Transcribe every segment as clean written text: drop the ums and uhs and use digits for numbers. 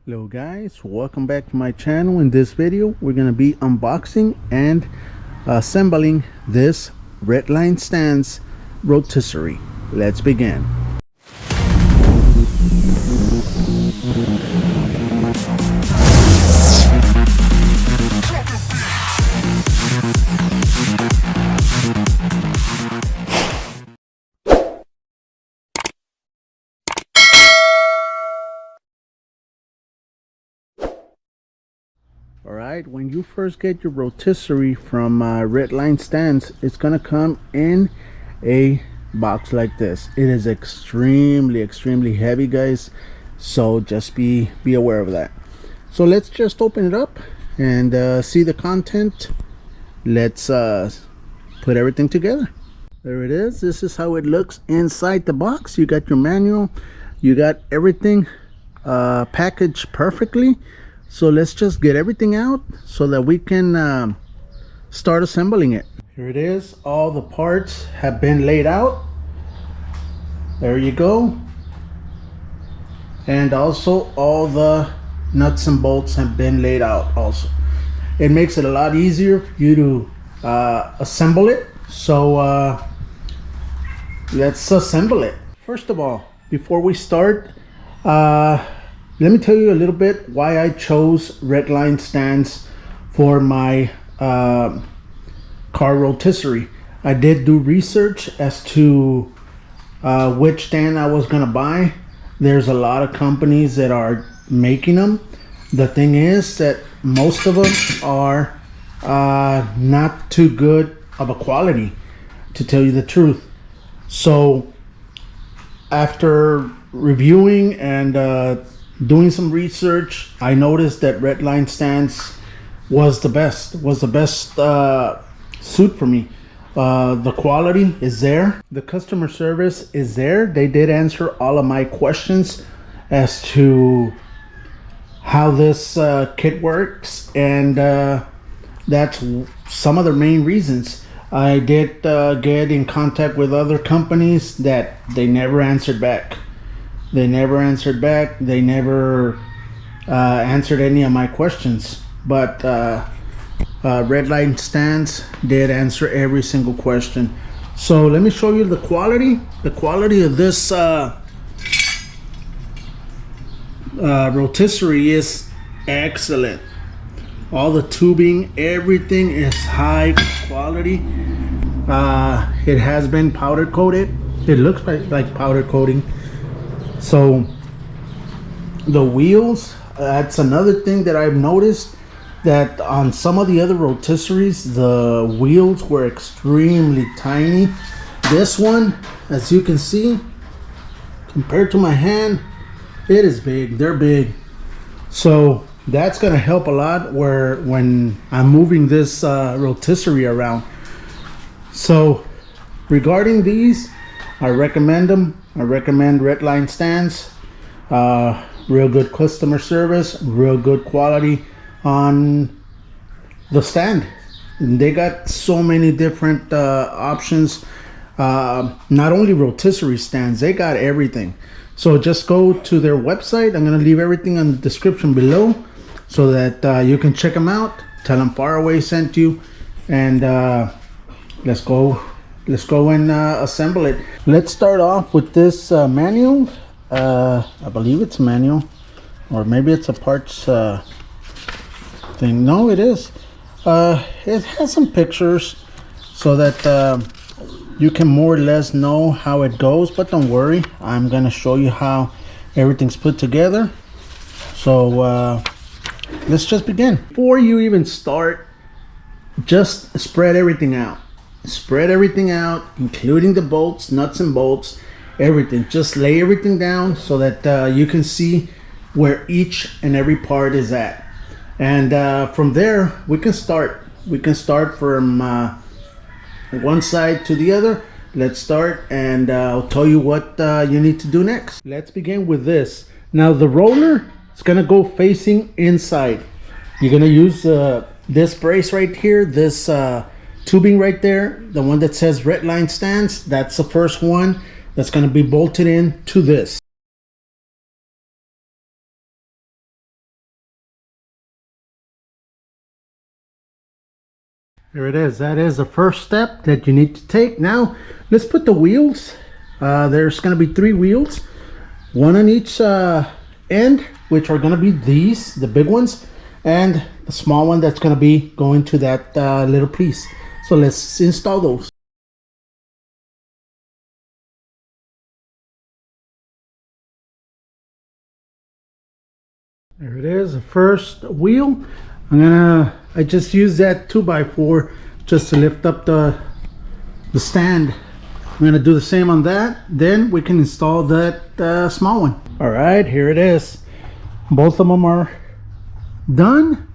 Hello guys, welcome back to my channel. In this video we're going to be unboxing and assembling this Redline stands rotisserie. Let's begin. Alright, when you first get your rotisserie from Redline stands, it's gonna come in a box like this. It is extremely heavy, guys, so just be aware of that. So let's just open it up and see the content. Let's put everything together. There it is. This is how it looks inside the box. You got your manual, you got everything packaged perfectly. So let's just get everything out so that we can start assembling it. Here it is. All the parts have been laid out. There you go. And also all the nuts and bolts have been laid out also. It makes it a lot easier for you to assemble it. So let's assemble it. First of all, before we start, let me tell you a little bit why I chose Redline stands for my car rotisserie. I did do research as to which stand I was gonna buy. There's a lot of companies that are making them. The thing is that most of them are not too good of a quality, to tell you the truth. So after reviewing and doing some research, I noticed that Redline stands was the best suit for me. The quality is there, the customer service is there. They did answer all of my questions as to how this kit works, and that's some of the main reasons. I did get in contact with other companies that they never answered back. They never answered back. They never answered any of my questions. But Redline stands did answer every single question. So let me show you the quality. The quality of this rotisserie is excellent. All the tubing, everything is high quality. It has been powder coated. It looks like powder coating. So the wheels, that's another thing that I've noticed, that on some of the other rotisseries the wheels were extremely tiny. This one, as you can see, compared to my hand, it is big. They're big. So that's gonna help a lot when I'm moving this rotisserie around. So regarding these, I recommend them. I recommend Redline stands. Real good customer service, real good quality on the stand. And they got so many different options. Not only rotisserie stands, they got everything. So just go to their website. I'm gonna leave everything in the description below so that you can check them out. Tell them Faraway sent you, and let's go and assemble it. Let's start off with this manual. I believe it's a manual, or maybe it's a parts thing. No, it is. It has some pictures so that you can more or less know how it goes, but don't worry, I'm gonna show you how everything's put together. So let's just begin. Before you even start, just spread everything out. Spread everything out, including the bolts, nuts and bolts, everything. Just lay everything down so that you can see where each and every part is at. And from there, we can start. We can start from one side to the other. Let's start, and I'll tell you what you need to do next. Let's begin with this. Now the roller is gonna go facing inside. You're gonna use this brace right here, this tubing right there, the one that says Redline stands. That's the first one that's going to be bolted in to this. There it is. That is the first step that you need to take. Now let's put the wheels. There's going to be 3 wheels, one on each end, which are going to be these, the big ones, and the small one that's going to be going to that little piece. So let's install those. There it is, the first wheel. I just use that 2x4 just to lift up the stand. I'm gonna do the same on that. Then we can install that small one. All right, here it is. Both of them are done.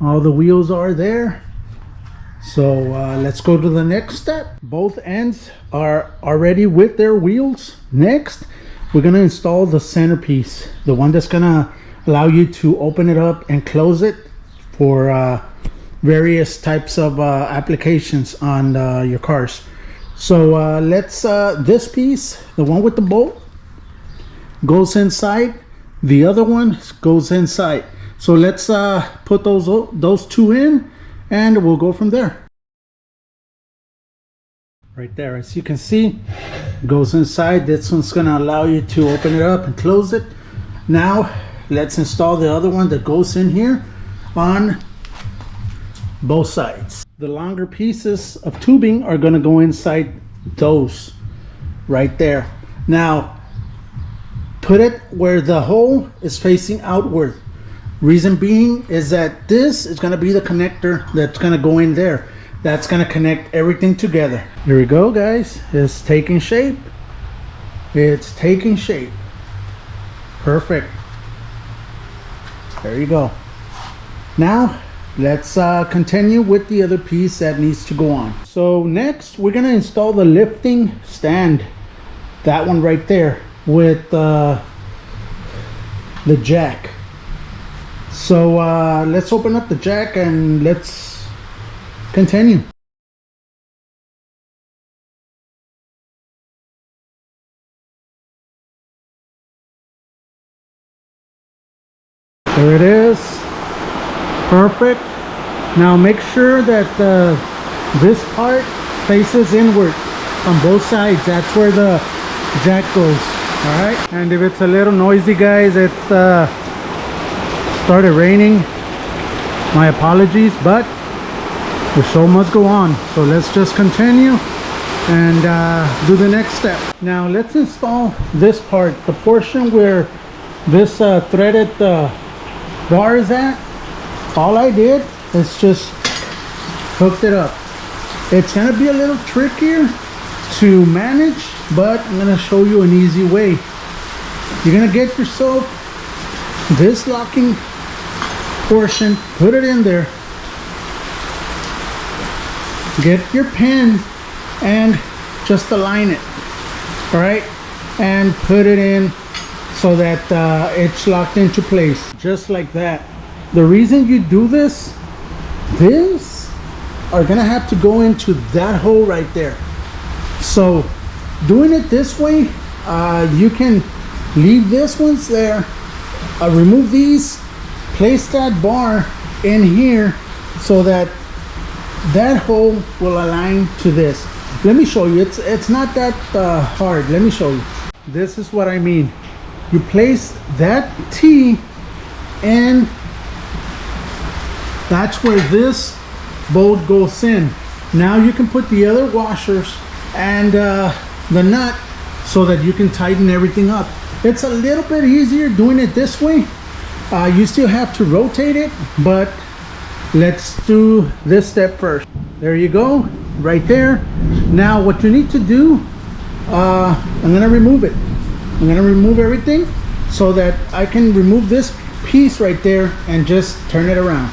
All the wheels are there. So let's go to the next step. Both ends are already with their wheels. Next, we're gonna install the centerpiece, the one that's gonna allow you to open it up and close it for various types of applications on your cars. So let's this piece, the one with the bolt, goes inside, the other one goes inside. So let's put those 2 in, and we'll go from there. Right there, as you can see, it goes inside. This one's gonna allow you to open it up and close it. Now let's install the other one that goes in here on both sides. The longer pieces of tubing are going to go inside those right there. Now put it where the hole is facing outward. Reason being is that this is going to be the connector that's going to go in there. That's going to connect everything together. Here we go, guys. It's taking shape. It's taking shape. Perfect. There you go. Now let's continue with the other piece that needs to go on. So next we're gonna install the lifting stand, that one right there with the jack. So let's open up the jack and let's continue. There it is. Perfect. Now make sure that this part faces inward on both sides. That's where the jack goes. All right. And if it's a little noisy, guys, it's started raining. My apologies, but the show must go on. So let's just continue and do the next step. Now let's install this part, the portion where this threaded bar is at. All I did is just hooked it up. It's gonna be a little trickier to manage, but I'm gonna show you an easy way. You're gonna get yourself this locking portion, put it in there, get your pin and just align it, all right, and put it in so that it's locked into place, just like that. The reason you do this are gonna have to go into that hole right there. So doing it this way, you can leave this ones there, remove these, place that bar in here so that that hole will align to this. Let me show you. It's not that hard. Let me show you. This is what I mean. You place that T and that's where this bolt goes in. Now you can put the other washers and the nut so that you can tighten everything up. It's a little bit easier doing it this way. You still have to rotate it, but let's do this step first. There you go, right there. Now what you need to do, I'm gonna remove it. I'm gonna remove everything so that I can remove this piece right there and just turn it around.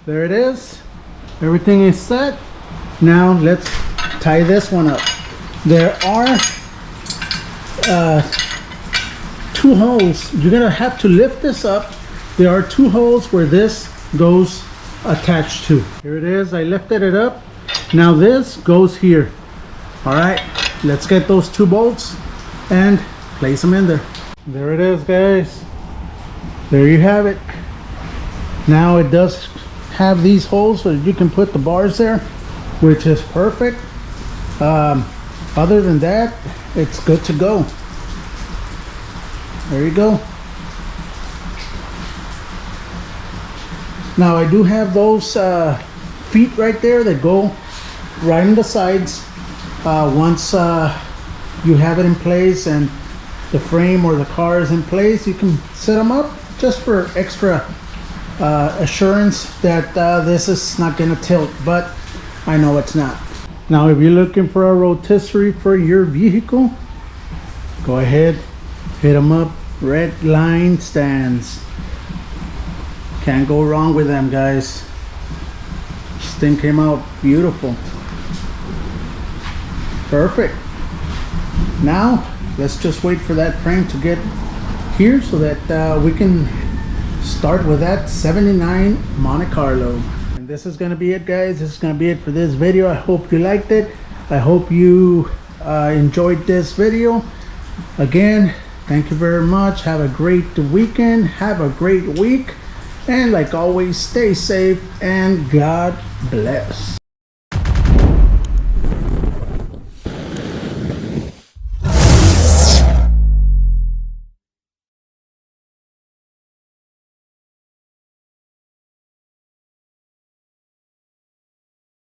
There it is. Everything is set. Now let's tie this one up. There are 2 holes. You're gonna have to lift this up. There are 2 holes where this goes attached to. Here it is. I lifted it up. Now this goes here. All right, let's get those 2 bolts and place them in there. There it is, guys. There you have it. Now it does have these holes so you can put the bars there, which is perfect. Other than that, it's good to go. There you go. Now I do have those feet right there that go right in the sides. Once you have it in place and the frame or the car is in place, you can set them up just for extra assurance that this is not going to tilt, but I know it's not. Now if you're looking for a rotisserie for your vehicle, go ahead, hit them up. Redline stands, can't go wrong with them, guys. This thing came out beautiful, perfect. Now let's just wait for that frame to get here so that we can start with that 79 Monte Carlo. And this is going to be it, guys. This is going to be it for this video. I hope you liked it. I hope you enjoyed this video. Again, thank you very much. Have a great weekend. Have a great week. And like always, stay safe and God bless.